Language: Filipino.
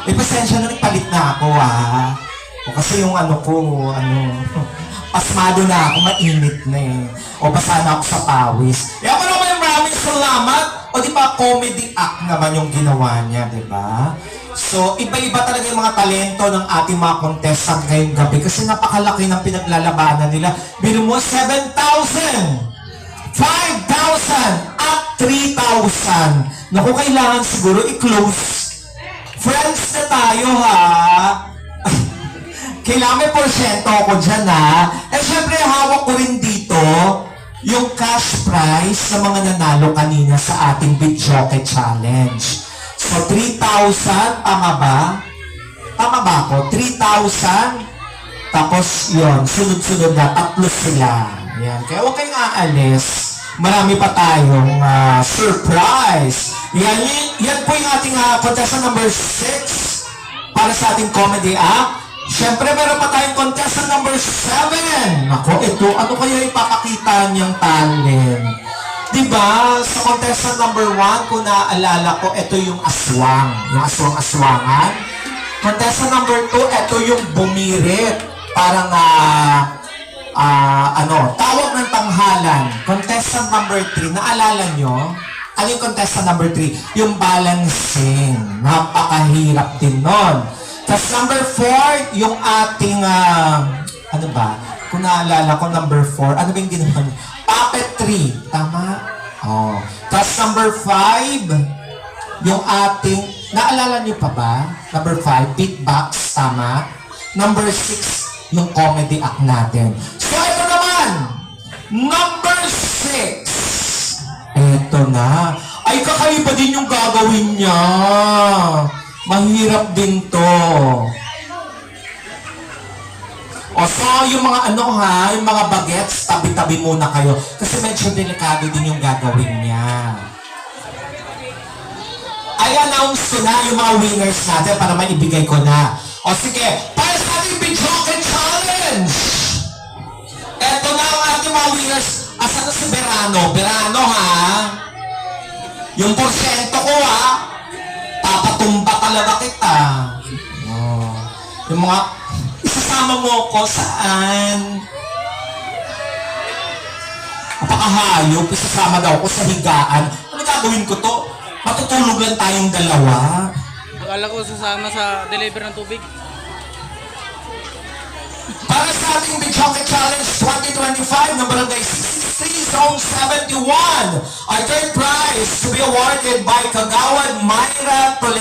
Pasensya na, nagpalit na ako, ah. O kasi yung pasmado na ako, mainit na eh. O basa na ako sa pawis. Kaya maraming salamat. O di ba, comedy act naman yung ginawa niya, di ba? So, iba-iba talaga yung mga talento ng ating mga contestant ngayong gabi kasi napakalaki ng pinaglalabanan nila. Biro mo, 7,000, 5,000, at 3,000. Naku, kailangan siguro i-close. Friends na tayo, ha? Kailangan may porsyento ako dyan, ha? Syempre, hawak ko rin dito yung cash prize na mga nanalo kanina sa ating Videoke Challenge. So, 3,000, tama ba? Tama ba ako? 3,000, tapos yun, sunod-sunod na, tatlo sila. Yan. Kaya huwag kayong aalis. Marami pa tayong surprise. Yan po yung ating contestant number 6 para sa ating comedy act. Siyempre, meron pa tayong contestant number 7. Ako, ito, ano kaya ipapakita niyang talent? Diba, sa contestant number 1, kung naaalala ko, ito yung aswang. Yung aswang-aswangan. Contestant number 2, ito yung bumirit. Parang, tawag ng tanghalan. Contestant number 3, naalala nyo? Ano yung contestant number 3? Yung balancing. Napakahirap din nun. Tapos number 4, yung ating, kung naalala ko, number 4, ano ba yung ginawa niya? Puppetry. Tama? Oh. Tapos number 5, yung ating, naalala niyo pa ba? Number 5, beatbox. Tama? Number 6, yung comedy act natin. So, ito naman, number 6. Ito na. Ay, kakaiba din yung gagawin niya. Mahirap din to. O, so, yung mga yung mga bagets, tabi-tabi muna kayo. Kasi medyo delikado din yung gagawin niya. Ay, announce ko na yung mga winners natin para maibigay ko na. O, sige, para sa ating Videoke Challenge! Eto na ang ating mga winners. Asan na si Verano? Verano, ha? Yung porsyento ko, ha? Papatumba talaga kita. Oh. Yung mga, isasama mo ko saan? Napakahayop, isasama daw ko sa higaan. Ano gagawin ko to? Matutulog lang tayong dalawa. Akala ko sasama sa deliver ng tubig. Para sa ating Videoke Challenge 2025 ng Barangay 63, Zone 71, our third prize to be awarded by Kagawad Myra Toledo.